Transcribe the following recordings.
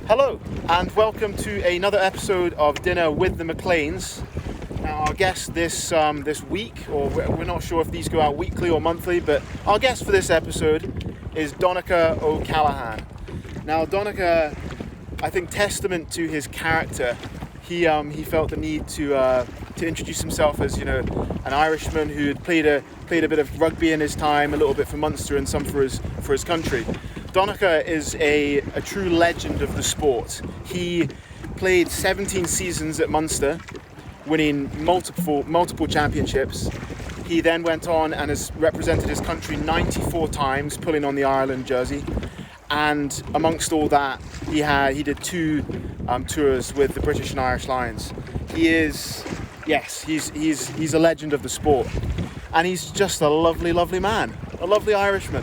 Hello and welcome to another episode of Dinner with the Macleans. Now our guest this week, or we're not sure if these go out weekly or monthly, but our guest for this episode is Donncha O'Callaghan. Now Donncha, I think testament to his character, he felt the need to introduce himself as, you know, an Irishman who had played a bit of rugby in his time, a little bit for Munster and some for his country. Donncha is a true legend of the sport. He played 17 seasons at Munster, winning multiple championships. He then went on and has represented his country 94 times, pulling on the Ireland jersey. And amongst all that, he did two tours with the British and Irish Lions. He's a legend of the sport, and he's just a lovely man, a lovely Irishman.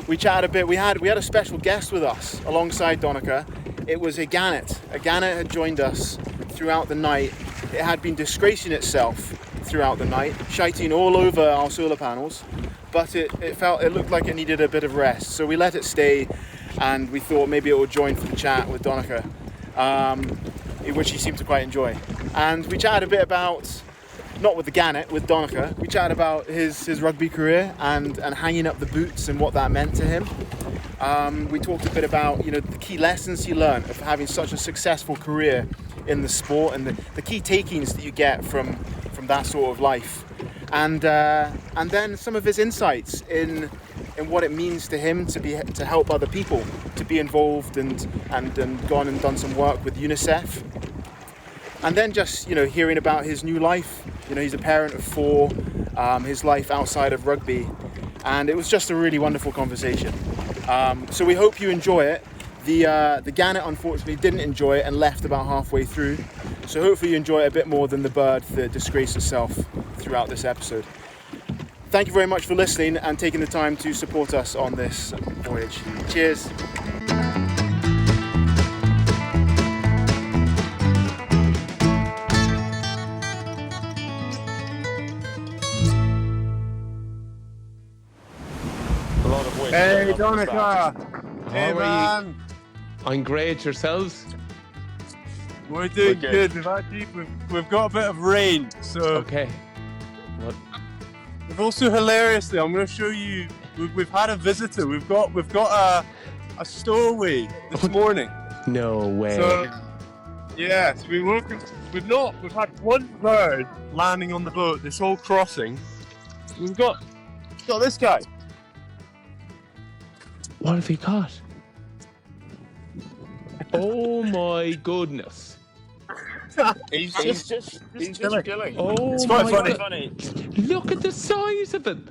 We chatted a bit. We had a special guest with us alongside Donncha. It was a gannet. A gannet had joined us throughout the night. It had been disgracing itself throughout the night, shiting all over our solar panels, but it looked like it needed a bit of rest. So we let it stay, and we thought maybe it would join for the chat with Donncha, which he seemed to quite enjoy. And we chatted a bit about, not with the gannet, with Donncha. We chatted about his rugby career and hanging up the boots and what that meant to him. We talked a bit about, you know, the key lessons he learned of having such a successful career in the sport, and the key takings that you get from that sort of life, and then some of his insights in what it means to him to help other people, to be involved and gone and done some work with UNICEF. And then just, you know, hearing about his new life. You know, he's a parent of 4, his life outside of rugby, and it was just a really wonderful conversation. So we hope you enjoy it. The gannet unfortunately didn't enjoy it and left about halfway through. So hopefully you enjoy it a bit more than the bird that disgraced itself throughout this episode. Thank you very much for listening and taking the time to support us on this voyage. Cheers. Hey, Donncha! Hey, man! I'm great, yourselves? We're doing good. We've got a bit of rain, so... Okay. What? We've also, hilariously, I'm going to show you, we've had a visitor. We've got a stowaway this morning. No way. So, yes, we've had one bird landing on the boat this whole crossing. We've got this guy. What have you got? Oh my goodness. He's just chilling. Oh, it's quite funny. Look at the size of him.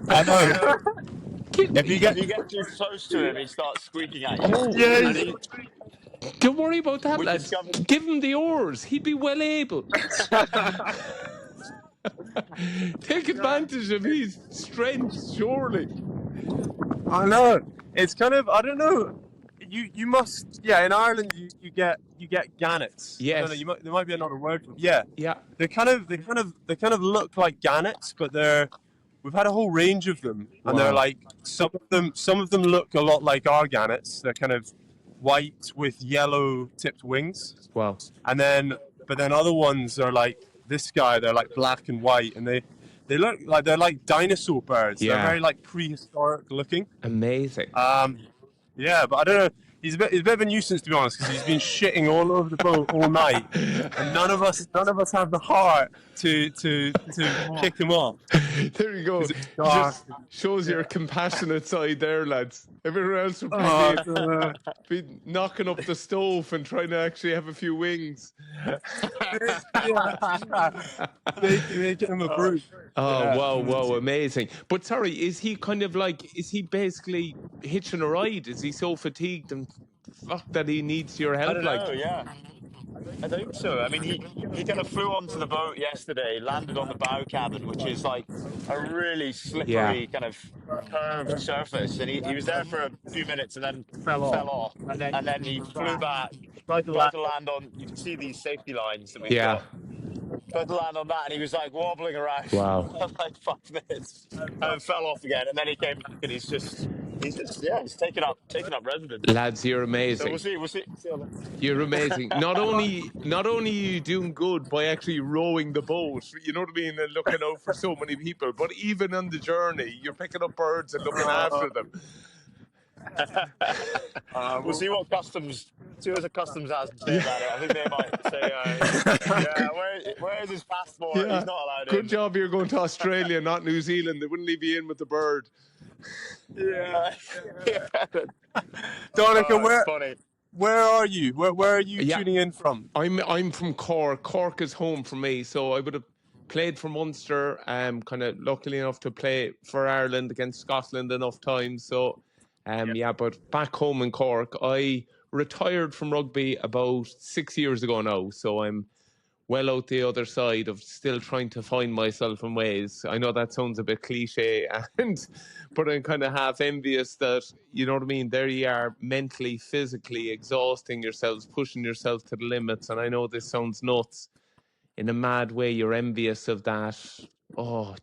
I know. If you get too close to him, he starts squeaking at you. Oh, yeah. Don't worry about that, We lads. discovered- Give him the oars. He'd be well able. Take advantage of his strength, surely. I know. It's kind of, I don't know. You must, yeah. In Ireland, you get gannets. Yes. I don't know, there might be another word for them. Yeah. Yeah. They kind of look like gannets, but we've had a whole range of them, and Wow. they're like some of them look a lot like our gannets. They're kind of white with yellow tipped wings. Wow. But then other ones are like this guy. They're like black and white, and they look like they're like dinosaur birds. Yeah. They're very like prehistoric looking. Amazing. Yeah, but I don't know. He's a bit of a nuisance, to be honest, because he's been shitting all over the boat all night, and none of us have the heart to kick him off. There you go. Just shows your compassionate side there, lads. Everyone else would be knocking up the stove and trying to actually have a few wings. Make him a brute. Oh, wow, amazing. But sorry, is he basically hitching a ride? Is he so fatigued and fucked that he needs your help? I don't know, yeah. I think so. I mean, he kind of flew onto the boat yesterday, landed on the bow cabin, which is like a really slippery kind of curved surface, and he was there for a few minutes and then fell off. And then he flew back, tried to land on, you can see these safety lines that we've got. Tried to land on that, and he was like wobbling around. Wow. For like 5 minutes, and then fell off again, and then he came back, and he's just he's taken up residence. Lads, you're So amazing. we'll see. You're amazing. Not only are you doing good by actually rowing the boat, you know what I mean, and looking out for so many people, but even on the journey, you're picking up birds and looking after them. We'll see what customs has to say about it. I think they might say, where is his passport? Yeah. He's not allowed Good in. job you're going to Australia, not New Zealand. They wouldn't leave you in with the bird. Yeah. Donncha, Funny. where are you? Where are you tuning in from? I'm from Cork. Cork is home for me, so I would have played for Munster. Kind of luckily enough to play for Ireland against Scotland enough times. So, but back home in Cork, I retired from rugby about 6 years ago now. So I'm well out the other side of still trying to find myself in ways. I know that sounds a bit cliche, but I'm kind of half envious that, you know what I mean, there you are, mentally, physically exhausting yourselves, pushing yourself to the limits. And I know this sounds nuts. In a mad way, you're envious of that. Oh,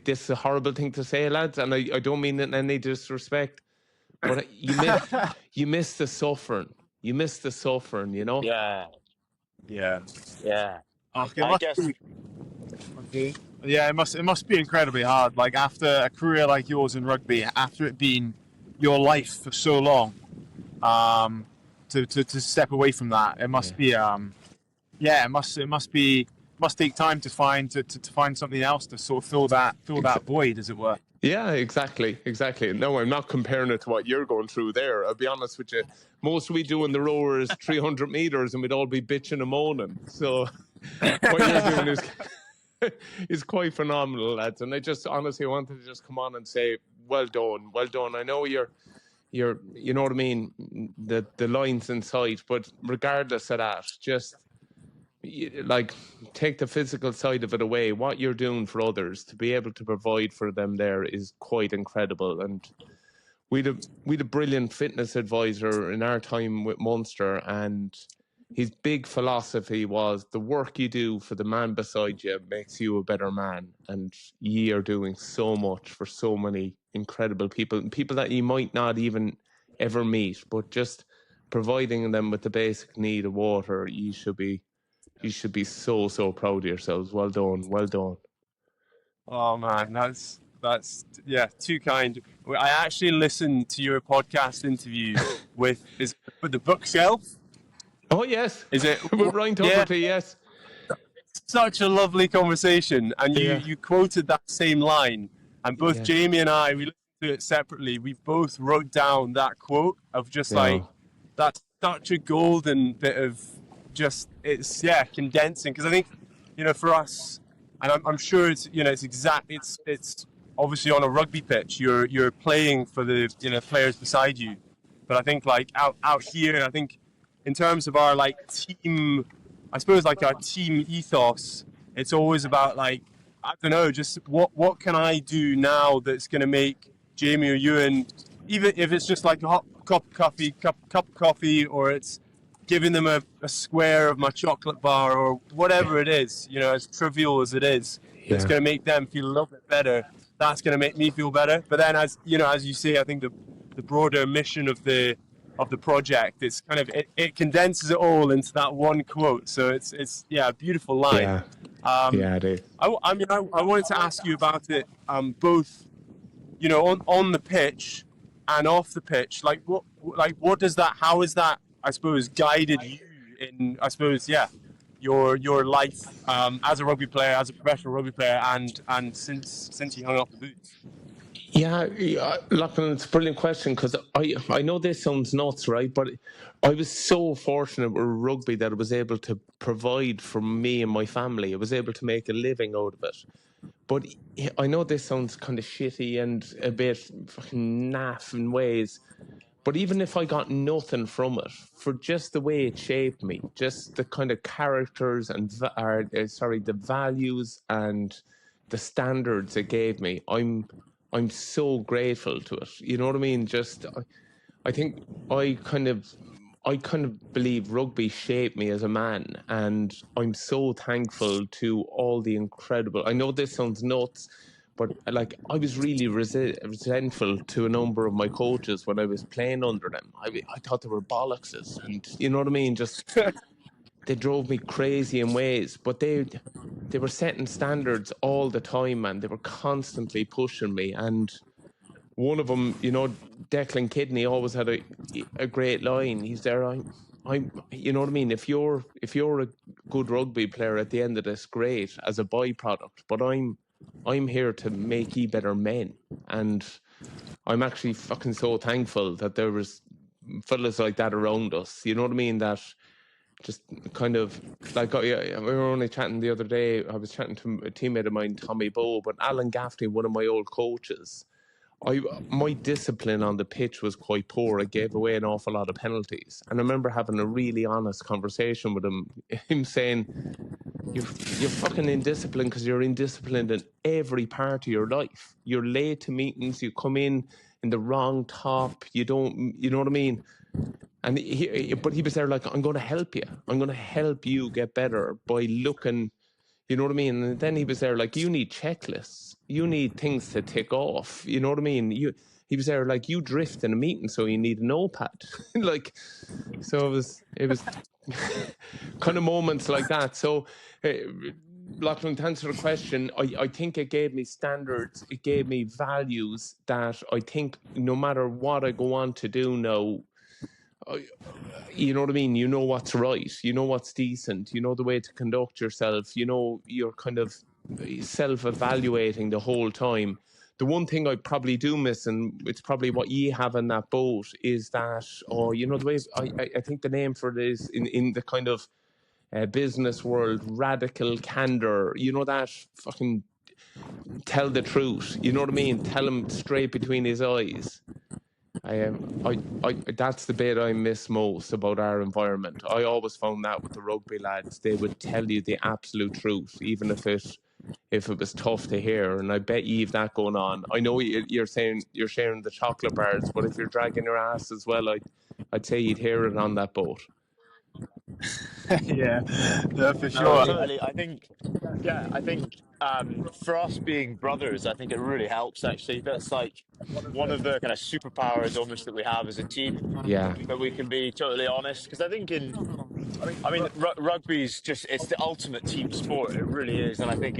this is a horrible thing to say, lads, and I don't mean it in any disrespect, but you miss the suffering. You miss the suffering, you know? Yeah. I guess. Yeah, it must be incredibly hard. Like after a career like yours in rugby, after it being your life for so long, to step away from that, it must be it must take time to find something else to sort of fill that void, as it were. Yeah, exactly. No, I'm not comparing it to what you're going through there. I'll be honest with you. Most we do in the rower is 300 meters, and we'd all be bitching and moaning. So what you're doing is quite phenomenal, lads. And I just honestly wanted to just come on and say, well done. I know you're you know what I mean, the line's in sight, but regardless of that, just like take the physical side of it away. What you're doing for others to be able to provide for them there is quite incredible. And we'd a brilliant fitness advisor in our time with Munster, and his big philosophy was the work you do for the man beside you makes you a better man. And ye are doing so much for so many incredible people that you might not even ever meet, but just providing them with the basic need of water. You should be so proud of yourselves. Well done. Oh man, that's too kind. I actually listened to your podcast interview with the bookshelf. Oh yes, is it with Ryan Tuberty? Yes, such a lovely conversation, and you quoted that same line, and both Jamie and I, we listened to it separately. We both wrote down that quote of just like that's such a golden bit of just condensing, because I think for us, and I'm sure it's it's obviously on a rugby pitch you're playing for the players beside you, but I think like out here, I think in terms of our like team, I suppose like our team ethos, it's always about like, I don't know, just what can I do now that's going to make Jamie or Ewan, even if it's just like a cup of coffee, or it's giving them a square of my chocolate bar, or whatever it is, as trivial as it is, it's going to make them feel a little bit better. That's going to make me feel better. But then, as you say, I think the broader mission of the project, it's kind of it condenses it all into that one quote. So it's a beautiful line. It is. I wanted to ask you about it, both on the pitch and off the pitch. What does that? How is that, I suppose, guided you in, I suppose, your life as a rugby player, as a professional rugby player, and since you hung up the boots? Yeah, Lachlan, it's a brilliant question, because I know this sounds nuts, right? But I was so fortunate with rugby that I was able to provide for me and my family. I was able to make a living out of it. But I know this sounds kind of shitty and a bit fucking naff in ways. But even if I got nothing from it, for just the way it shaped me, just the kind of characters and the values and the standards it gave me, I'm so grateful to it. You know what I mean? Just I think I kind of believe rugby shaped me as a man, and I'm so thankful to all the incredible. I know this sounds nuts, But like, I was really resentful to a number of my coaches when I was playing under them. I thought they were bollockses, and you know what I mean? Just they drove me crazy in ways. But they were setting standards all the time, man. They were constantly pushing me. And one of them, you know, Declan Kidney always had a great line. He's there. I'm, you know what I mean? If you're a good rugby player at the end of this, great as a byproduct. But I'm here to make you better men. And I'm actually fucking so thankful that there was fellas like that around us. You know what I mean? That just kind of like, we were only chatting the other day. I was chatting to a teammate of mine, Tommy Bowe, but Alan Gaffney, one of my old coaches. My discipline on the pitch was quite poor. I gave away an awful lot of penalties. And I remember having a really honest conversation with him saying, you're fucking indisciplined because you're indisciplined in every part of your life. You're late to meetings, you come in the wrong top, you know what I mean? And but he was there like, I'm going to help you. I'm going to help you get better by looking, you know what I mean? And then he was there like, you need checklists. You need things to tick off. You know what I mean? He was there like, you drift in a meeting, so you need a notepad. Like, so it was kind of moments like that. So, Lachlan, to answer the question, I think it gave me standards. It gave me values that I think no matter what I go on to do now, you know what I mean? You know what's right. You know what's decent. You know the way to conduct yourself. You know, you're kind of self-evaluating the whole time. The one thing I probably do miss, and it's probably what you have in that boat, is that, you know, the way I think the name for it is in the kind of business world, radical candor. You know, that fucking tell the truth. You know what I mean? Tell him straight between his eyes. That's the bit I miss most about our environment. I always found that with the rugby lads, they would tell you the absolute truth, even if it was tough to hear. And I bet you've that going on. I know you're saying you're sharing the chocolate bars, but if you're dragging your ass as well, I'd say you'd hear it on that boat. Yeah, for sure. No, totally. I think for us being brothers, I think it really helps. Actually, that's like one of the kind of superpowers almost that we have as a team. Yeah, That we can be totally honest. Because I think rugby is it's the ultimate team sport. It really is, and I think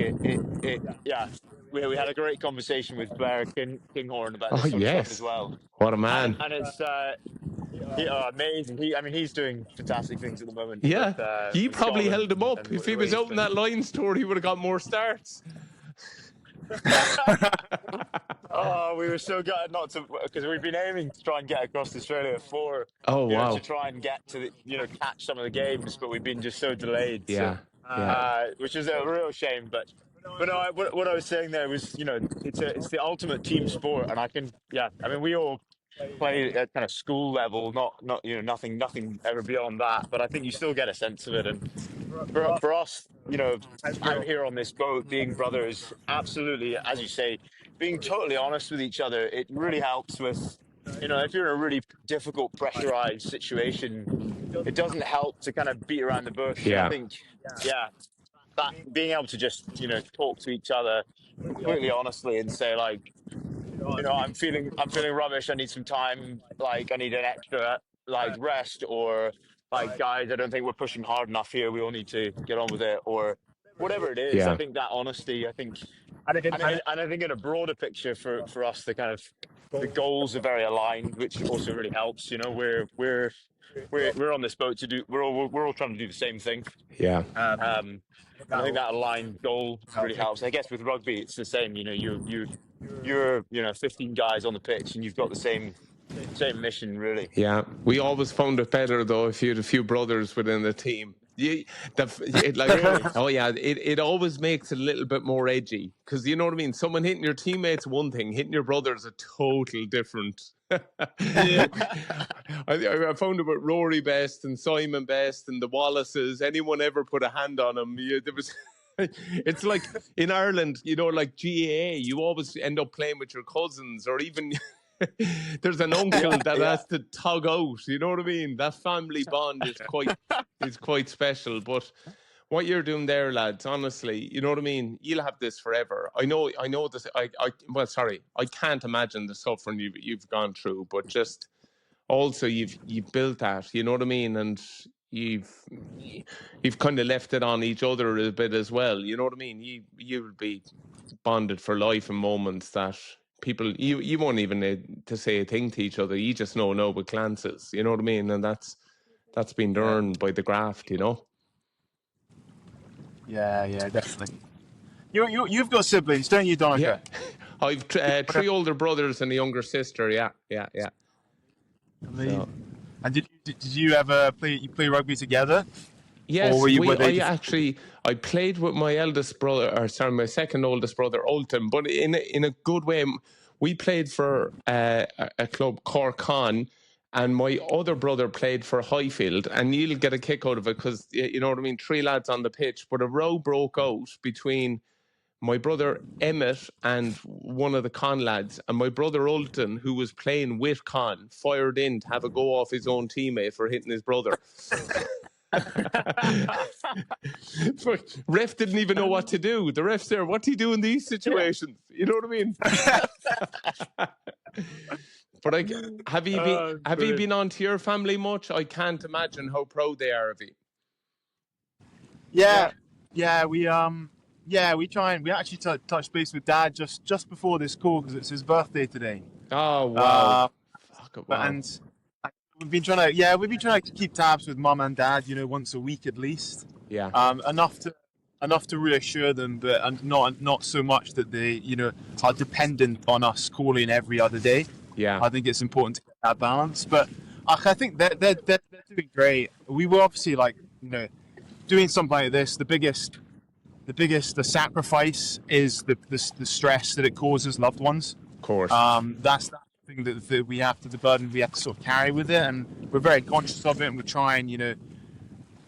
yeah. We had a great conversation with Blair Kinghorn about this sort of stuff as well. What a man. And it's amazing. He's doing fantastic things at the moment. Yeah, he probably Scotland held him up. If he was out in that Lions tour, he would have got more starts. Oh, we were so gutted not to, because we've been aiming to try and get across to Australia to try and get to catch some of the games, but we've been just so delayed. Yeah, which is a real shame. But no, what I was saying there was, it's the ultimate team sport, and we all play at kind of school level, not nothing ever beyond that. But I think you still get a sense of it, and for us, out here on this boat, being brothers, absolutely, as you say, being totally honest with each other, it really helps with, if you're in a really difficult, pressurized situation, it doesn't help to kind of beat around the bush. Yeah. I think, that being able to just, talk to each other completely honestly and say, like, I'm feeling rubbish. I need some time. Like, I need an extra rest, or like, guys, I don't think we're pushing hard enough here. We all need to get on with it, or whatever it is. Yeah. I think that honesty. I think in a broader picture for us, the kind of the goals are very aligned, which also really helps. We're on this boat to do. We're all trying to do the same thing. Yeah. I think that aligned goal really helps. I guess with rugby, it's the same. You're 15 guys on the pitch, and you've got the same mission, really. Yeah, we always found it better though if you had a few brothers within the team. Really? Oh yeah, it always makes it a little bit more edgy, because you know what I mean. Someone hitting your teammates one thing, hitting your brothers a total different. Yeah. I found it with Rory Best and Simon Best and the Wallaces. Anyone ever put a hand on them? There was. It's like in Ireland, like GAA, you always end up playing with your cousins, or even there's an uncle that has to tug out. You know what I mean? That family bond is quite special. But what you're doing there, lads, honestly, you know what I mean? You'll have this forever. I know this. Well, sorry, I can't imagine the suffering you've gone through, but just also you've built that, you know what I mean? And you've kind of left it on each other a bit as well. You know what I mean? You'll be bonded for life in moments that people, you won't even need to say a thing to each other. You just know with glances, you know what I mean? And that's been earned by the graft, you know? Yeah, definitely. You've got siblings, don't you, Donncha? Yeah. I've 3 older brothers and a younger sister. Yeah. So. And did you ever play rugby together? Yes, I played with my eldest brother, my second oldest brother, Ultim, but in a good way. We played for a club, Cork Con, and my other brother played for Highfield, and you'll get a kick out of it because, you know what I mean, 3 lads on the pitch, but a row broke out between my brother Emmett and one of the Con lads, and my brother Ulton, who was playing with Con, fired in to have a go off his own teammate for hitting his brother. Ref didn't even know what to do. The ref's there, what do you do in these situations? You know what I mean? But have you been on to your family much? I can't imagine how proud they are of you. We try and we actually touch base with Dad just before this call because it's his birthday today. Oh wow! Wow. And we've been trying to keep tabs with Mum and Dad, once a week at least. Yeah. Enough to reassure them, but not so much that they are dependent on us calling every other day. Yeah. I think it's important to get that balance, but I think they're doing great. We were obviously doing something like this. The sacrifice is the stress that it causes loved ones. Of course. That's the thing that we have to, the burden we have to sort of carry with it, and we're very conscious of it, and we're trying,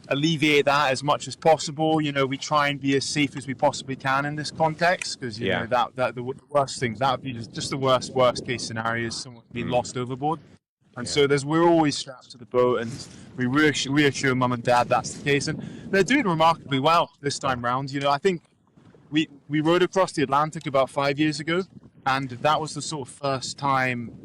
alleviate that as much as possible. We try and be as safe as we possibly can in this context, because that the worst thing, that would be just the worst case scenario is someone being lost overboard. And so we're always strapped to the boat, and we reassure Mum and Dad that's the case, and they're doing remarkably well this time round. I think we rowed across the Atlantic about 5 years ago, and that was the sort of first time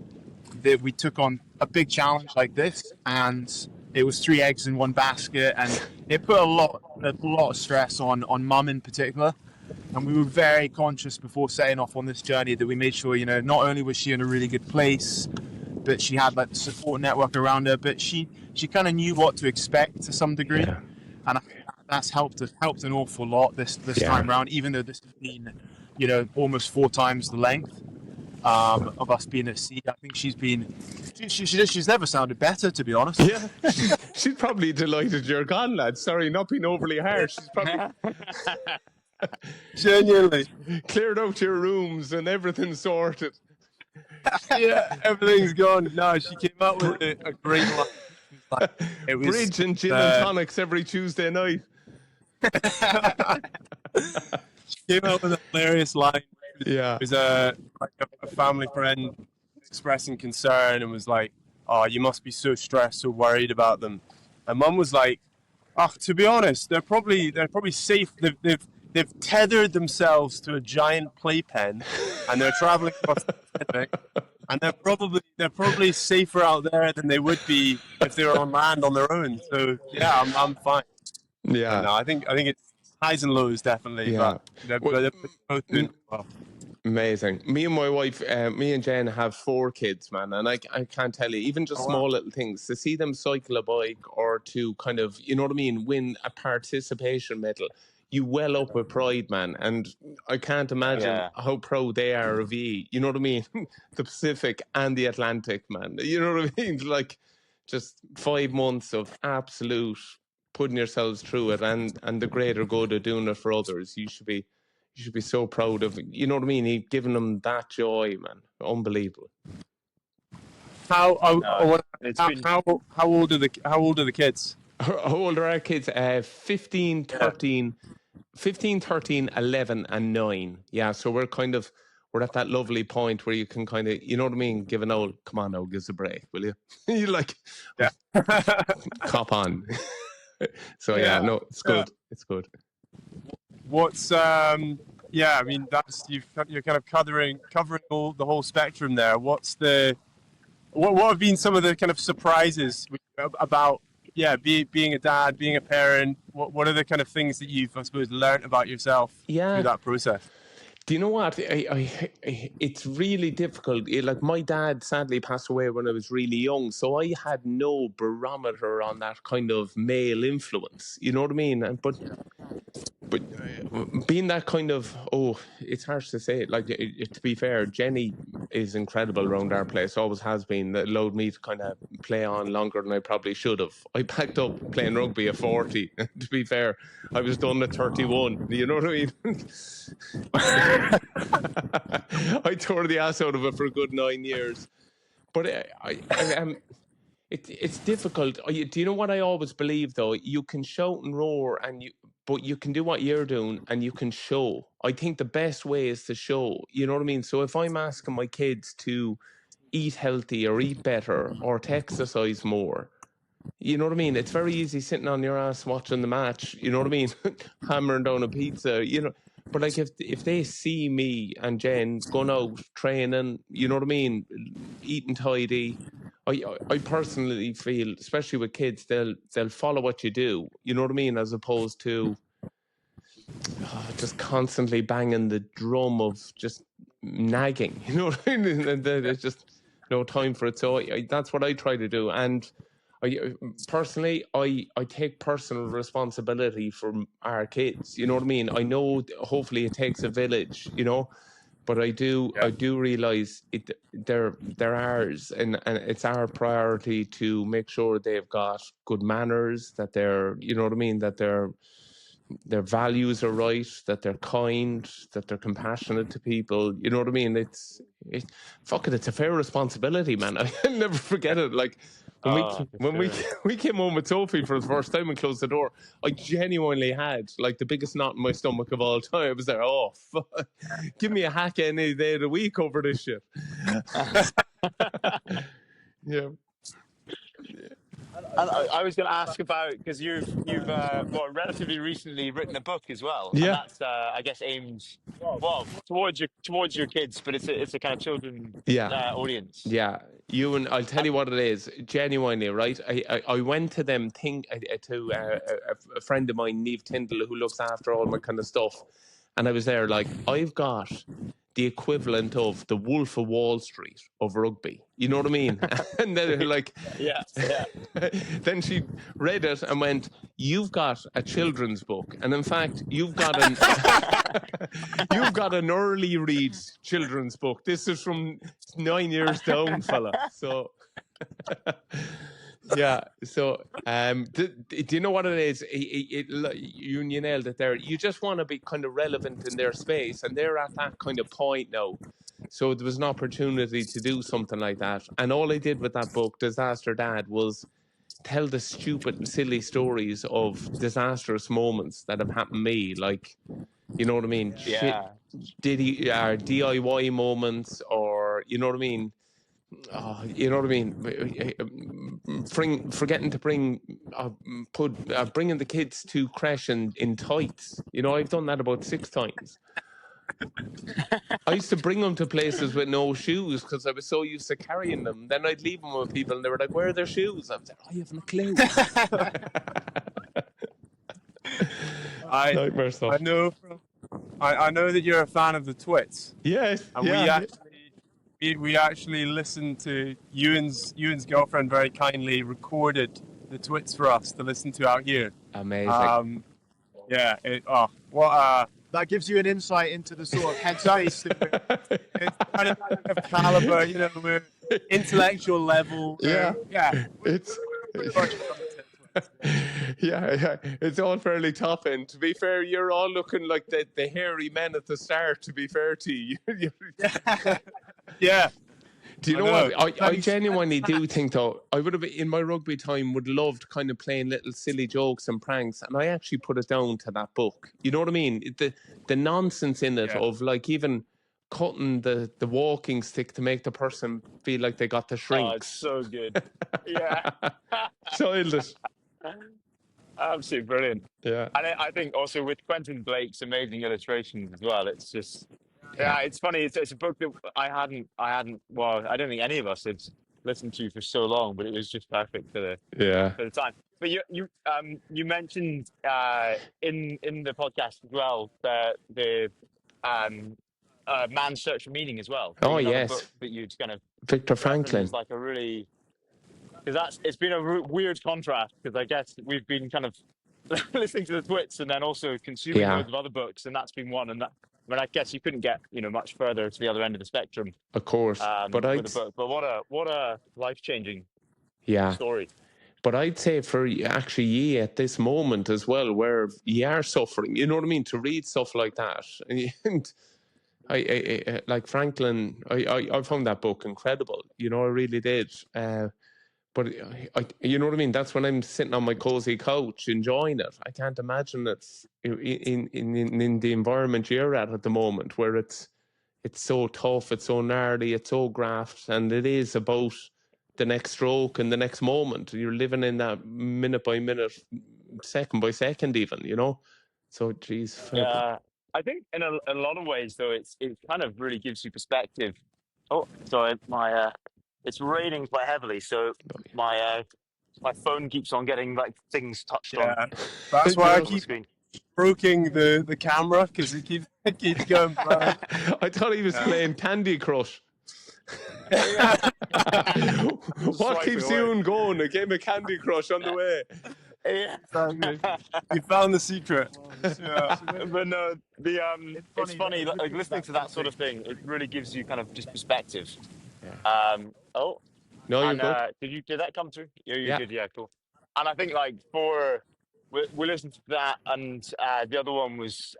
that we took on a big challenge like this, and it was 3 eggs in one basket, and it put a lot of stress on Mum in particular. And we were very conscious before setting off on this journey that we made sure, not only was she in a really good place, but she had the support network around her, but she kind of knew what to expect to some degree. Yeah. And I think that's helped an awful lot this time around, even though this has been, almost 4 times the length of us being at sea. I think she's never sounded better, to be honest. Yeah. She's probably delighted you're gone, lad. Sorry, not being overly harsh. She's probably genuinely cleared out your rooms and everything sorted. Yeah, everything's gone. No, she came out with a great line. It was bridge and gin and tonics every Tuesday night. She came out with a hilarious line. Yeah. It was a family friend expressing concern and was like, "Oh, you must be so stressed, so worried about them." And Mum was like, "Oh, to be honest, they're probably safe. They've tethered themselves to a giant playpen, and they're traveling across the Pacific, and they're probably safer out there than they would be if they were on land on their own. So yeah, I'm fine." Yeah. No, I think it's highs and lows definitely. Yeah. But they're both doing well. Amazing. Me and my wife, me and Jen have 4 kids, man, and I can't tell you, even just small little things, to see them cycle a bike or to kind of, you know what I mean, win a participation medal, you well up with pride, man, and I can't imagine how proud they are of you. You know what I mean? The Pacific and the Atlantic, man. You know what I mean? Like, just 5 months of absolute putting yourselves through it, and the greater good of doing it for others. You should be so proud of, you know what I mean? You've given them that joy, man. Unbelievable. How old are the kids? How old are our kids? 15, 13, 11 and 9. Yeah, so we're at that lovely point where you can kind of, you know what I mean, give an old, come on now, give us a break, will you? You like, cop on. So no, it's good. It's good. What's I mean, you're kind of covering all the whole spectrum there. What have been some of the kind of surprises about being a dad, being a parent? What are the kind of things that you've, I suppose, learned about yourself through that process? Do you know what? It's really difficult. Like, my dad sadly passed away when I was really young, so I had no barometer on that kind of male influence. You know what I mean? But being that kind of, it's harsh to say it. Like, to be fair, Jenny is incredible around our place, always has been. That allowed me to kind of play on longer than I probably should have. I packed up playing rugby at 40. To be fair, I was done at 31. You know what I mean? I tore the ass out of it for a good 9 years. But it's difficult. Do you know what I always believe, though? You can shout and roar, but you can do what you're doing, and you can show. I think the best way is to show. You know what I mean? So if I'm asking my kids to eat healthy or eat better or to exercise more, you know what I mean? It's very easy sitting on your ass watching the match, you know what I mean? Hammering down a pizza, you know. But like, if they see me and Jen going out training, you know what I mean, eating tidy, I personally feel, especially with kids, they'll follow what you do, you know what I mean, as opposed to just constantly banging the drum of just nagging, you know what I mean? And there's just no time for it. So that's what I try to do. And personally, I take personal responsibility for our kids. You know what I mean? I know hopefully it takes a village, you know, but I do realize they're ours, and it's our priority to make sure they've got good manners, that they're, you know what I mean, that their values are right, that they're kind, that they're compassionate to people. You know what I mean? It's a fair responsibility, man. I'll never forget it. Like, when we came home with Sophie for the first time and closed the door, I genuinely had like the biggest knot in my stomach of all time. I was there, fuck, give me a hack any day of the week over this shit. Yeah. And I was going to ask about, because you've relatively recently written a book as well, Yeah. and that's I guess aimed towards your kids, but it's a kind of children audience. Yeah, I'll tell you what it is. Genuinely, right? I went to them to a friend of mine, Neve Tyndall, who looks after all my kind of stuff, and I was there like, I've got the equivalent of the Wolf of Wall Street of rugby. You know what I mean? And then like, yeah. Then she read it and went, "You've got a children's book, and in fact, you've got an early read children's book. This is from 9 years down, fella." So. Yeah. So, do you know what it is? You nailed it there. You just want to be kind of relevant in their space, and they're at that kind of point now. So there was an opportunity to do something like that. And all I did with that book, Disaster Dad, was tell the stupid and silly stories of disastrous moments that have happened to me. Like, you know what I mean? Yeah. DIY moments, or, you know what I mean? You know what I mean? Forgetting to bringing the kids to creche in tights. You know, I've done that about 6 times. I used to bring them to places with no shoes because I was so used to carrying them. Then I'd leave them with people and they were like, "Where are their shoes?" I was like, "I haven't a clue." Nightmare stuff. I know that you're a fan of the Twits. Yes. And we actually listened to Ewan's girlfriend very kindly recorded the Twits for us to listen to out here. Amazing. That gives you an insight into the sort of headspace. It's kind of caliber, you know, we're intellectual level. Yeah. It's it's all fairly top end. To be fair, you're all looking like the hairy men at the start, to be fair to you. Yeah. Do you know what? I genuinely do think, though, I would have, in my rugby time, would loved kind of playing little silly jokes and pranks, and I actually put it down to that book. You know what I mean? The nonsense in it of like even cutting the walking stick to make the person feel like they got the shrink. Oh, it's so good. Yeah. Childish. Absolutely brilliant. Yeah. And I think also with Quentin Blake's amazing illustrations as well, it's just, yeah, it's funny. It's a book that well, I don't think any of us had listened to for so long, but it was just perfect Yeah. for the time. But you mentioned in the podcast as well the Man's Search for Meaning as well, Oh, being another book yes. that you'd kind of Victor reference Franklin. as like a really, because it's been a weird contrast, because I guess we've been kind of listening to the twits and then also consuming Yeah, loads of other books, and that's been one. And that, I mean, I guess you couldn't get much further to the other end of the spectrum of course. But with a book. But what a life changing yeah. story. But I'd say for actually ye at this moment as well, where ye are suffering, you know what I mean, to read stuff like that, and I like Franklin, I found that book incredible. You know, I really did. But you know what I mean. That's when I'm sitting on my cozy couch enjoying it. I can't imagine it's in the environment you're at the moment, where it's so tough, it's so gnarly, it's so graft, and it is about the next stroke and the next moment. You're living in that minute by minute, second by second, even. You know. So, geez, fair play. Yeah, I think in a lot of ways though, it kind of really gives you perspective. Oh, sorry, it's raining quite heavily, so my phone keeps on getting like things touched on Yeah, that's why I on the keep screen. stroking the camera, because it keeps going blind. I thought he was playing Candy Crush. What Swiping keeps away. you going? A game of Candy Crush on the way. Yeah. Exactly. You found the secret. Yeah. But no, it's funny like listening to that sort of thing. It really gives you kind of just perspective. Oh, No, you're and good. did that come through? Yeah, you Yeah. did. Yeah, cool. And I think like we listened to that, and the other one was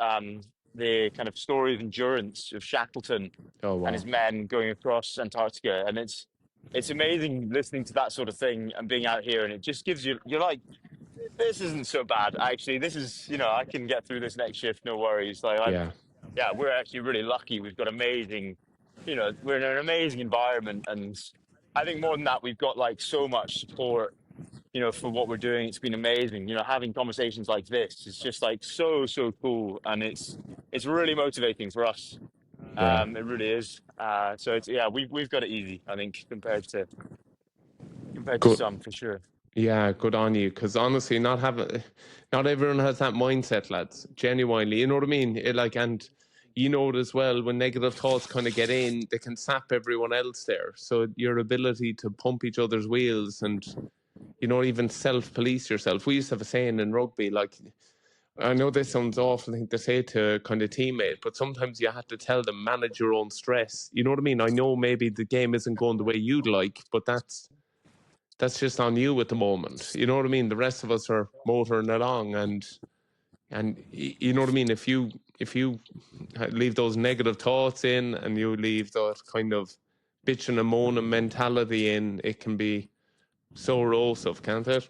the kind of story of endurance of Shackleton Oh, wow. and his men going across Antarctica, and it's amazing listening to that sort of thing and being out here, and it just gives you're like, this isn't so bad actually. This is, I can get through this next shift, no worries. Like Yeah. we're actually really lucky. We've got amazing, we're in an amazing environment, and I think more than that, we've got like so much support, for what we're doing. It's been amazing. Having conversations like this is just like so cool, and it's really motivating for us. Yeah. It really is. So it's we've got it easy, I think, compared to Good. some for sure. Yeah, good on you. Because honestly, not everyone has that mindset, lads. Genuinely, you know what I mean. And you know it as well. When negative thoughts kind of get in, they can sap everyone else there. So your ability to pump each other's wheels and even self-police yourself. We used to have a saying in rugby, like, I know this sounds awful thing to say to kind of teammate, but sometimes you have to tell them, manage your own stress. You know what I mean? I know maybe the game isn't going the way you'd like, but that's just on you at the moment. You know what I mean? The rest of us are motoring along, and you know what I mean? If you leave those negative thoughts in, and you leave that kind of bitching and moaning mentality in, it can be so erosive, can't it?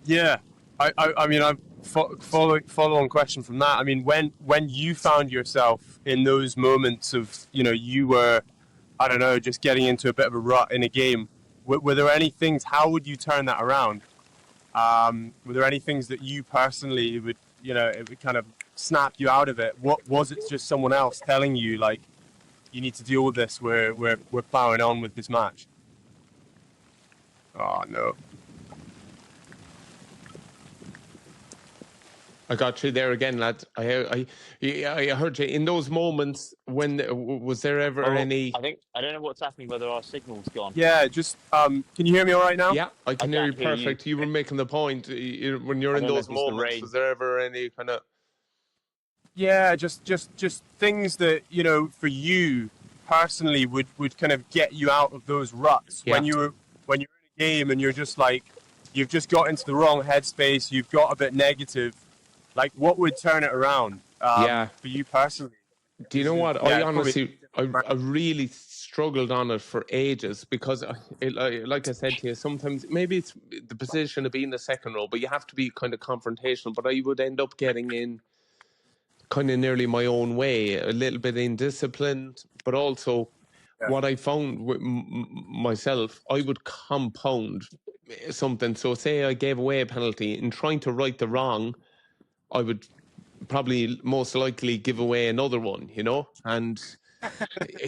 Yeah, I mean, I'm follow on question from that. I mean, when you found yourself in those moments of, you were, I don't know, just getting into a bit of a rut in a game, were there any things? How would you turn that around? Were there any things that you personally would, it would kind of snap you out of it? What was it? Just someone else telling you, like, you need to deal with this. We're plowing on with this match. Oh no. I got you there again, lad. I heard you in those moments. When was there ever any? I don't know what's happening. Whether our signal's gone. Yeah, just can you hear me all right now? Yeah, I can hear you hear you. perfect. You were making the point when you're in those moments. Was there ever any kind of? Yeah, just things that, for you personally would kind of get you out of those ruts. Yeah. When you're in a game and you're just like, you've just got into the wrong headspace, you've got a bit negative. Like, what would turn it around for you personally? Do you know what? I honestly, I really struggled on it for ages, because, like I said to you, sometimes maybe it's the position of being the second row, but you have to be kind of confrontational. But I would end up getting in kind of nearly my own way, a little bit indisciplined, but also what I found with myself, I would compound something. So say I gave away a penalty, in trying to right the wrong, I would probably most likely give away another one, you know, and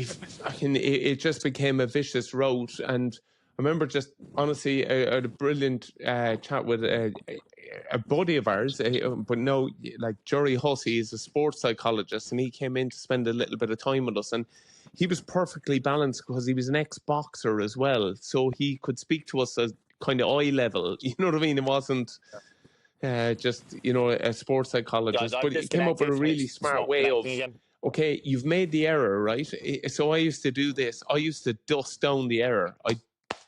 it just became a vicious route. And I remember just honestly, I had a brilliant chat with a buddy of ours, but no, like Jerry Hussey is a sports psychologist, and he came in to spend a little bit of time with us, and he was perfectly balanced because he was an ex-boxer as well, so he could speak to us as kind of eye level, you know what I mean? It wasn't just, you know, a sports psychologist, but he came up with a really smart way of, okay, you've made the error, right? So I used to do this. I used to dust down the error.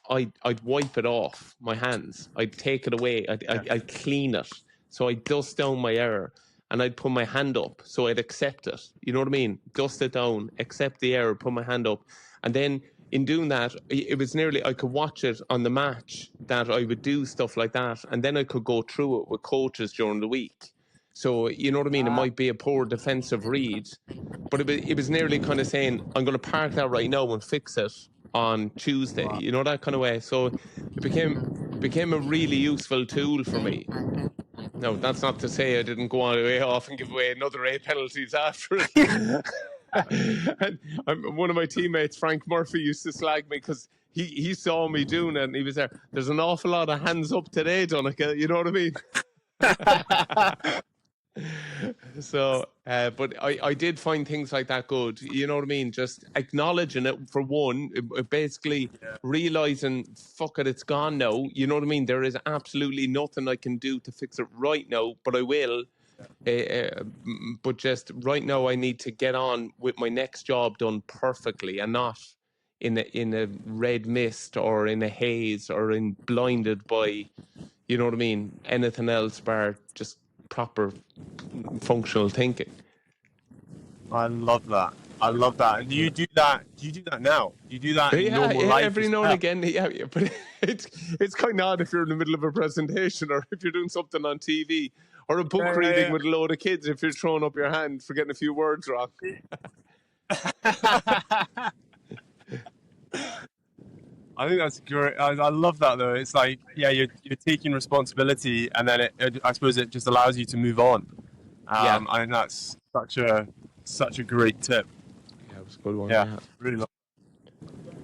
I'd wipe it off my hands. I'd take it away. I'd clean it. So I'd dust down my error, and I'd put my hand up. So I'd accept it. You know what I mean? Dust it down, accept the error, put my hand up. And then in doing that, it was nearly, I could watch it on the match that I would do stuff like that. And then I could go through it with coaches during the week. So, you know what I mean? It might be a poor defensive read, but it was nearly kind of saying, I'm going to park that right now and fix it on Tuesday, you know, that kind of way. So it became a really useful tool for me. No, that's not to say I didn't go on way off and give away another 8 penalties after it. One of my teammates, Frank Murphy, used to slag me because he saw me doing it, and he was there. There's an awful lot of hands up today, Donncha, you know what I mean? So, but I did find things like that good. You know what I mean? Just acknowledging it for one, basically realizing, fuck it, it's gone now. You know what I mean? There is absolutely nothing I can do to fix it right now, but I will. But just right now, I need to get on with my next job done perfectly, and not in a red mist or in a haze or in blinded by, you know what I mean, anything else bar just proper functional thinking. I love that. I love that. And do you do that? Do you do that now? Do you do that in normal life? Every now and again. Yeah, but it's kind of odd if you're in the middle of a presentation, or if you're doing something on TV, or a book reading with a load of kids. If you're throwing up your hand for getting a few words wrong. I think that's great. I love that though. It's like, yeah, you're taking responsibility, and then I suppose it just allows you to move on. I think that's such a great tip. Yeah, it was a good one. Yeah. Really love.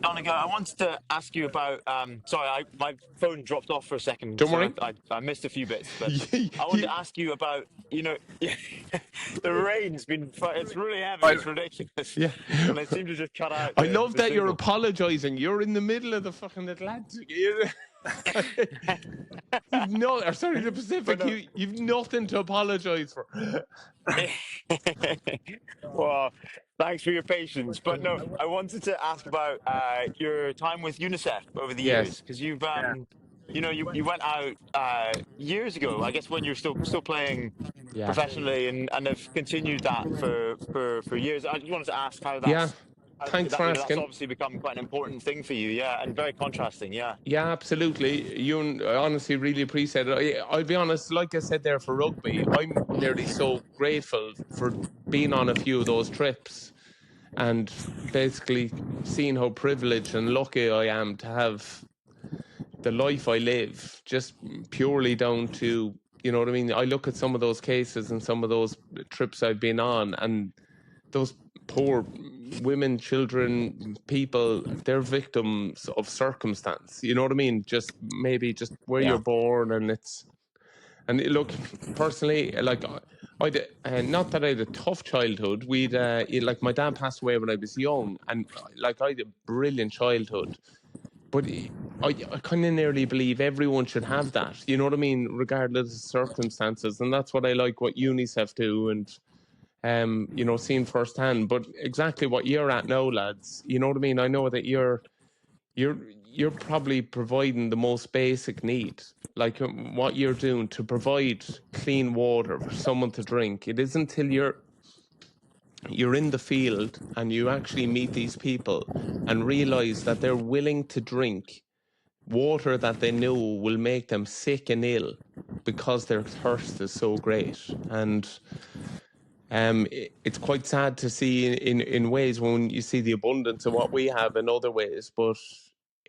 Donncha, I wanted to ask you about. Sorry, my phone dropped off for a second. Don't worry. I missed a few bits, but I wanted to ask you about. You know, the rain's been. It's really heavy. It's ridiculous. Yeah. And they seem to just cut out. I love that you're apologising. You're in the middle of the fucking Atlantic. The Pacific. You've nothing to apologise for. Well, thanks for your patience. But no, I wanted to ask about your time with UNICEF over the years, because you've you went out years ago, I guess, when you're still playing professionally, and have continued that for years. I just wanted to ask how that's. Thanks for asking. That's obviously become quite an important thing for you, and very contrasting, Yeah, absolutely. You honestly really appreciate it. I'll be honest, like I said there for rugby, I'm nearly so grateful for being on a few of those trips and basically seeing how privileged and lucky I am to have the life I live, just purely down to, you know what I mean? I look at some of those cases and some of those trips I've been on, and those poor women, children, people, they're victims of circumstance. You know what I mean? Just maybe just where you're born, and look, personally, like not that I had a tough childhood. We'd like my dad passed away when I was young, and like I had a brilliant childhood. But I kind of nearly believe everyone should have that. You know what I mean? Regardless of circumstances, and that's what I like what UNICEF do, and you know, seeing firsthand. But exactly what you're at now, lads. You know what I mean? I know that you're probably providing the most basic need, like what you're doing to provide clean water for someone to drink. It isn't until you're in the field and you actually meet these people and realize that they're willing to drink water that they know will make them sick and ill because their thirst is so great. And it's quite sad to see in ways when you see the abundance of what we have in other ways, but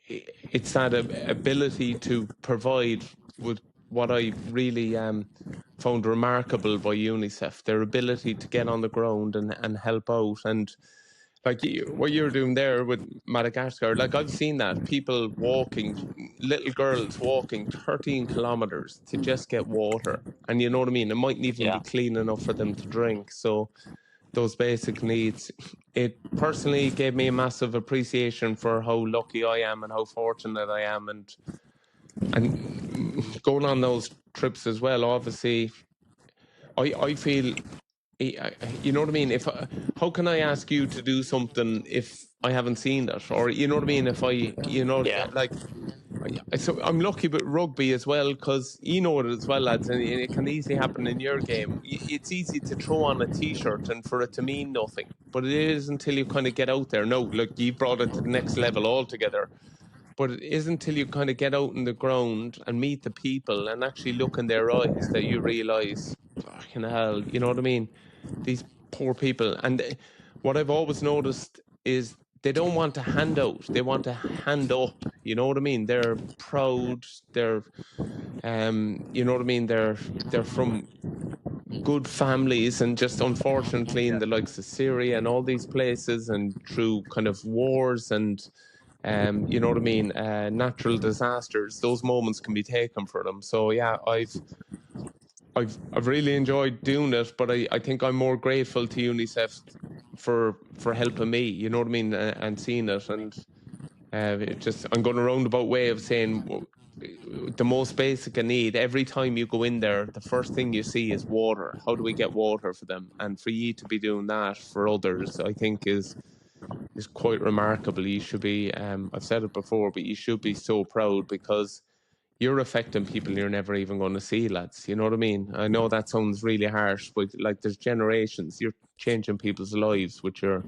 it's that ability to provide with what I really found remarkable by UNICEF, their ability to get on the ground and help out. And like what you're doing there with Madagascar, like I've seen that people walking, little girls walking 13 kilometers to just get water. And you know what I mean? It mightn't even be clean enough for them to drink. So those basic needs, it personally gave me a massive appreciation for how lucky I am and how fortunate I am. And going on those trips as well, obviously, I feel, you know what I mean? How can I ask you to do something if I haven't seen it? Or, you know what I mean? If I, like, so I'm lucky with rugby as well, because you know it as well, lads, and it can easily happen in your game. It's easy to throw on a t-shirt and for it to mean nothing, but it is until you kind of get out there. No, look, you brought it to the next level altogether. But it isn't until you kind of get out in the ground and meet the people and actually look in their eyes that you realise, fucking hell, you know what I mean? These poor people. And what I've always noticed is they don't want to hand out, they want to hand up. You know what I mean? They're proud, they're, you know what I mean? They're from good families, and just unfortunately in the likes of Syria and all these places, and through kind of wars and you know what I mean, natural disasters, those moments can be taken for them. So yeah, I've really enjoyed doing it, but I think I'm more grateful to UNICEF for helping me, you know what I mean, and seeing it. And I'm going a roundabout way of saying the most basic need, every time you go in there, the first thing you see is water. How do we get water for them? And for you to be doing that for others, I think is quite remarkable. You should be, I've said it before, but you should be so proud, because you're affecting people you're never even going to see, lads. You know what I mean? I know that sounds really harsh, but like there's generations, you're changing people's lives with your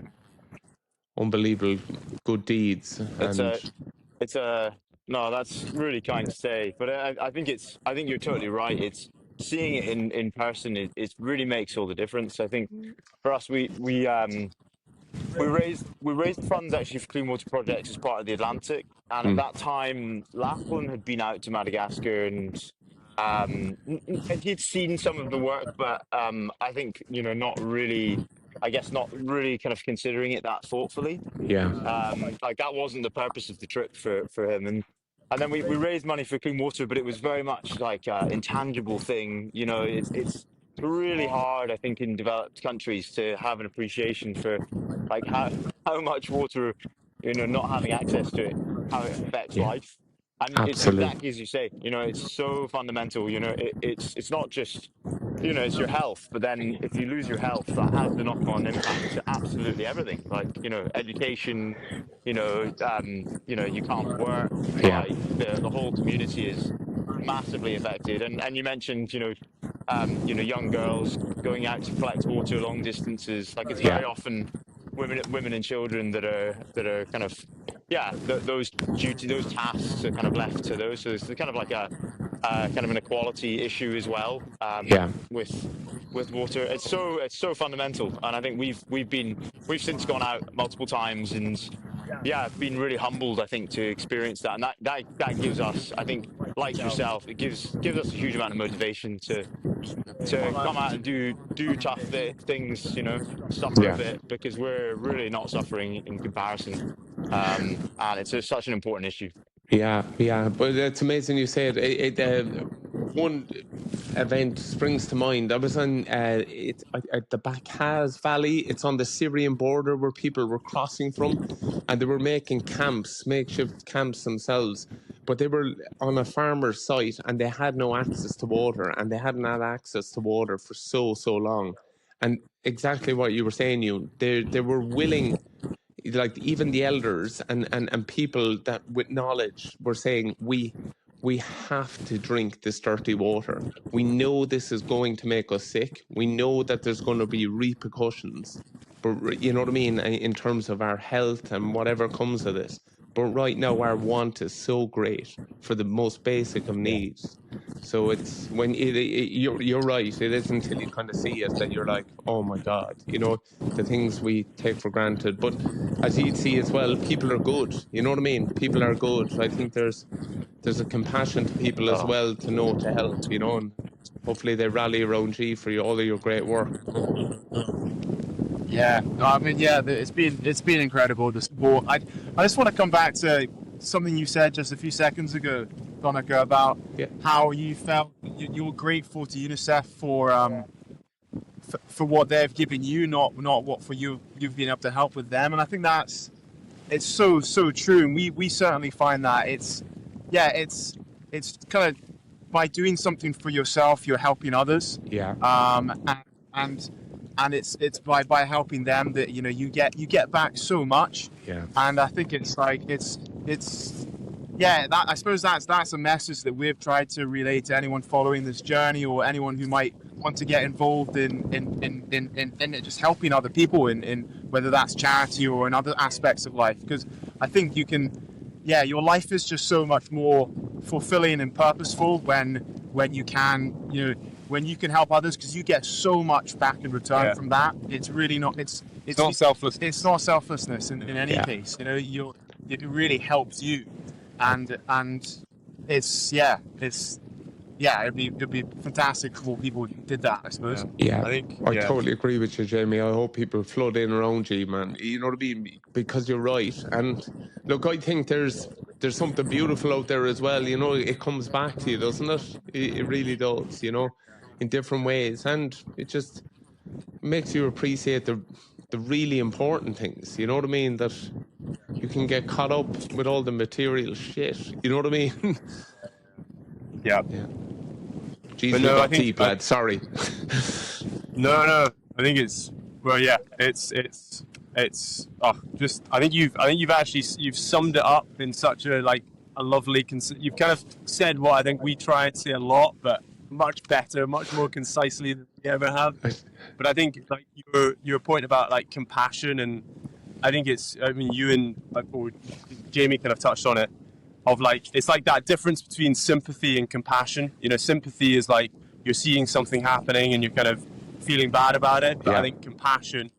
unbelievable good deeds. No, that's really kind to say, but I think you're totally right. It's seeing it in person. It really makes all the difference. I think for us, we raised funds actually for clean water projects as part of the Atlantic, and at that time, Lachlan had been out to Madagascar, and he'd seen some of the work, but I think not really. I guess not really kind of considering it that thoughtfully. Yeah. Like that wasn't the purpose of the trip for him, and then we raised money for clean water, but it was very much like an intangible thing. It's really hard, I think, in developed countries to have an appreciation for like how much water, not having access to it, how it affects life. And it's Absolutely. exactly as you say, it's so fundamental. It's not just, it's your health, but then if you lose your health, that has the knock-on impact to absolutely everything. Like, education, you can't work. Yeah. Like the whole community is massively affected. And you mentioned, young girls going out to collect water long distances. Like it's very often women and children that are kind of those tasks are kind of left to those. So it's kind of like a kind of an equality issue as well. With water, it's so fundamental, and I think we've since gone out multiple times, and been really humbled, I think, to experience that, and that gives us, I think, like yourself, it gives us a huge amount of motivation to come out and do tough things, suffer a bit, because we're really not suffering in comparison, and it's such an important issue. Yeah, but it's amazing you say it. One event springs to mind. I was on at the Bakaz Valley. It's on the Syrian border where people were crossing from, and they were making makeshift camps themselves. But they were on a farmer's site, and they had no access to water, and they hadn't had access to water for so long. And exactly what you were saying, they were willing. Like even the elders and people that with knowledge were saying, we have to drink this dirty water. We know this is going to make us sick. We know that there's going to be repercussions, but you know what I mean, in terms of our health and whatever comes of this. but right now our want is so great for the most basic of needs. So it's when you're right. It isn't until you kind of see it that you're like, oh my God, you know, the things we take for granted. But as you'd see as well, people are good. You know what I mean? People are good. I think there's a compassion to people as well to know to help, you know, and hopefully they rally around G for all of your great work. Yeah, no, I mean, yeah, it's been incredible, the support. I just want to come back to something you said just a few seconds ago, Donncha, about how you felt you were grateful to UNICEF for what they've given you, not what for you've been able to help with them. And I think it's so true, and we certainly find that it's kind of by doing something for yourself, you're helping others. And it's by helping them that, you know, you get back so much. And I think it's like it's that, I suppose that's a message that we've tried to relay to anyone following this journey, or anyone who might want to get involved in just helping other people in whether that's charity or in other aspects of life. Because I think your life is just so much more fulfilling and purposeful when you can help others, because you get so much back in return from that. It's really not. It's not selfless. It's not selflessness in any case. You know, it really helps you, and it'd be fantastic if more people did that, I suppose. I totally agree with you, Jamie. I hope people flood in around you, man. You know what I mean? Because you're right. And look, I think there's something beautiful out there as well. You know, it comes back to you, doesn't it? It really does, you know, in different ways. And it just makes you appreciate the really important things. You know what I mean? That you can get caught up with all the material shit. You know what I mean? Yeah. Jeez, we got deep, lad. Sorry. No. I think it's I think you've summed it up in such a lovely. You've kind of said what I think we try and say a lot, but much better, much more concisely than we ever have. But I think like your point about like compassion, and I think you and Jamie kind of touched on it. Of like, it's like that difference between sympathy and compassion. You know, sympathy is like you're seeing something happening and you're kind of feeling bad about it. But I think compassion,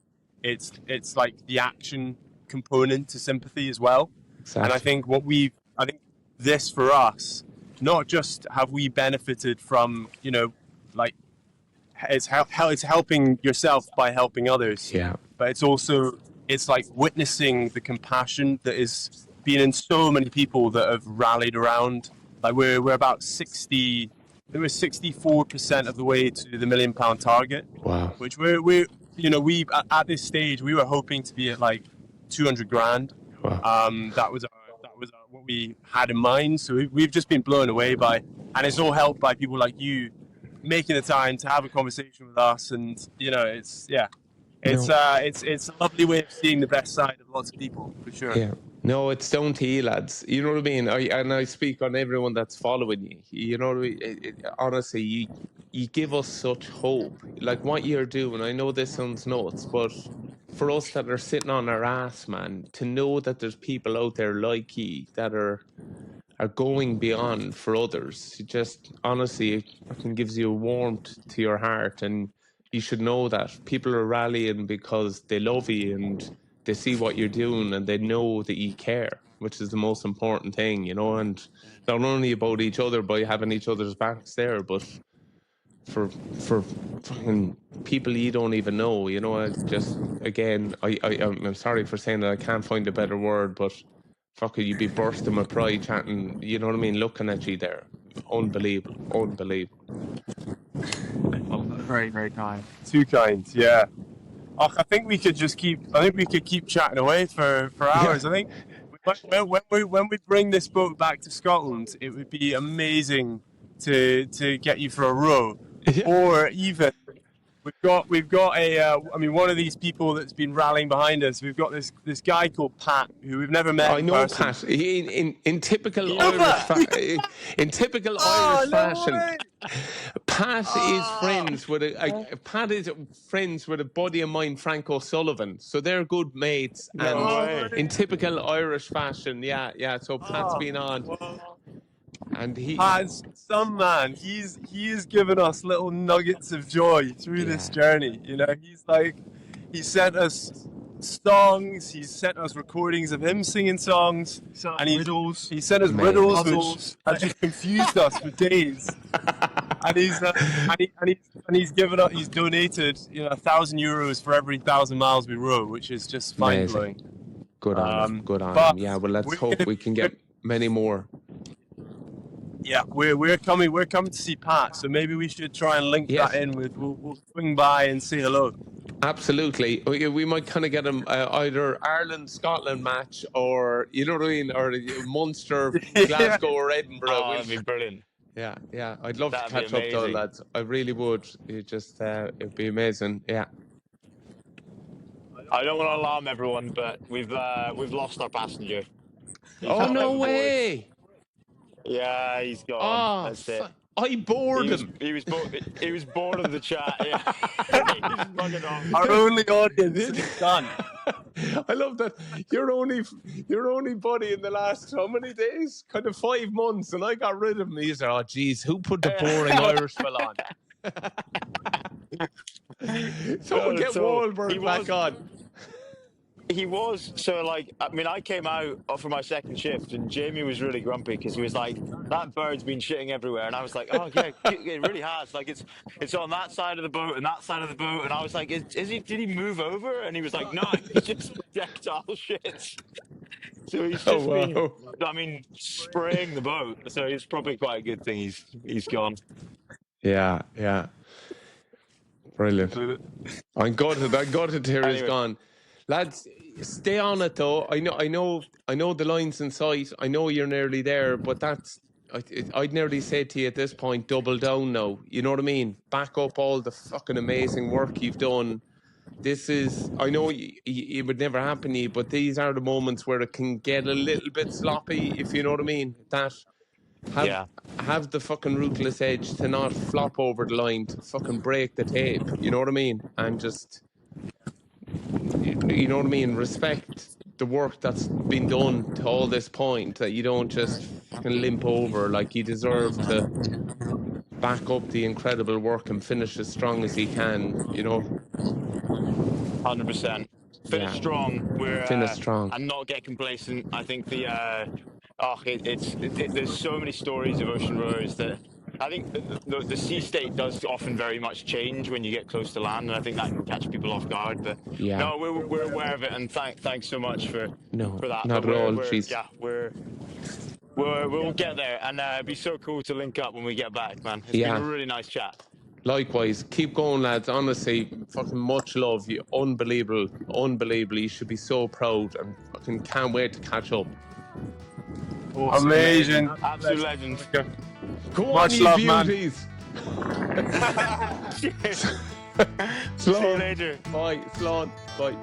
it's like the action component to sympathy as well. Exactly. And I think this for us, not just have we benefited from, you know, like it's helping yourself by helping others. But it's like witnessing the compassion that is been in so many people that have rallied around. Like we're about 64% of the way to the £1 million target. Wow. Which we at this stage we were hoping to be at like 200 grand. Wow. That was what we had in mind. So we've just been blown away by, and it's all helped by people like you making the time to have a conversation with us. And you know, it's a lovely way of seeing the best side of lots of people, for sure. Yeah. No, it's down to you, lads. You know what I mean? I speak on everyone that's following you. You know what I mean? Honestly, you give us such hope. Like what you're doing, I know this sounds nuts, but for us that are sitting on our ass, man, to know that there's people out there like you that are going beyond for others, it just, honestly, it fucking gives you a warmth to your heart. And you should know that people are rallying because they love you and they see what you're doing and they know that you care, which is the most important thing, you know, and not only about each other by having each other's backs there, but for fucking people you don't even know, you know. I'm sorry for saying that, I can't find a better word, but fuck it, you'd be bursting with pride chatting, you know what I mean, looking at you there. Unbelievable. Very, very kind. Too kind, yeah. I think we could keep chatting away for hours. Yeah. I think when we bring this boat back to Scotland, it would be amazing to get you for a row, or even We've got a. I mean, one of these people that's been rallying behind us. We've got this guy called Pat, who we've never met. I in know person. Pat. In typical Oh, Irish no fashion, way. Pat is friends with Pat is friends with a buddy of mine, Frank O'Sullivan. So they're good mates. No way. In typical Irish fashion, yeah. So Pat's been on, Well, and he. Pat's some man. He has given us little nuggets of joy through this journey. You know, he sent us songs. He sent us recordings of him singing songs, and riddles. He sent us Amazing. riddles, Puzzles. which have just confused us for days. And he's given up. He's donated, €1,000 for every 1,000 miles we row, which is just mind blowing. Good on him. Good on but him. Yeah. Well, let's hope we can get many more. Yeah, we're coming to see Pat, so maybe we should try and link that in with. We'll swing by and say hello. Absolutely. We might kind of get him either Ireland-Scotland match, or you know what I mean, or Munster, Glasgow or Edinburgh. Oh, that'd be brilliant. Yeah. I'd love That'd to catch be up though, amazing. lads. I really would. It'd be amazing. Yeah. I don't want to alarm everyone, but we've lost our passenger. Oh, no way! Yeah, he's gone. Oh, That's it. I bored him. He was bored of the chat. Yeah. He's bugging off. Our only audience is done. I love that. Your only buddy in the last how many days? Kind of 5 months, and I got rid of him. He's like, oh geez, who put the boring Irish fella on? Someone get Wahlberg back on. He was, so like, I mean, I came out for my second shift and Jamie was really grumpy because he was like, that bird's been shitting everywhere. And I was like, oh yeah, it really has. Like it's on that side of the boat and that side of the boat. And I was like, did he move over? And he was like, no, he's just projectile shit. So he's just been, I mean, spraying the boat. So it's probably quite a good thing he's gone. Yeah. Brilliant. I'm gutted to hear he's gone. Lads, stay on it though. I know the line's in sight. I know you're nearly there, but I'd nearly say to you at this point, double down now. You know what I mean? Back up all the fucking amazing work you've done. This is, I know it would never happen to you, but these are the moments where it can get a little bit sloppy, if you know what I mean. Have the fucking ruthless edge to not flop over the line, to fucking break the tape. You know what I mean? And just, you know what I mean, respect the work that's been done to all this point, that you don't just fucking limp over. Like, you deserve to back up the incredible work and finish as strong as he can, you know. 100%. Finish strong. Finish strong and not get complacent. I think there's so many stories of ocean rowers that I think the sea state does often very much change when you get close to land, and I think that can catch people off guard. But no, we're aware of it, and thanks so much for that. Not at all. We'll get there, and it'd be so cool to link up when we get back, man. It's been a really nice chat. Likewise, keep going, lads. Honestly, fucking much love. You unbelievable. You should be so proud, and fucking can't wait to catch up. Awesome. Amazing, absolute legend. Go much on, you love, beauties. See you later. Bye, Slán. Bye.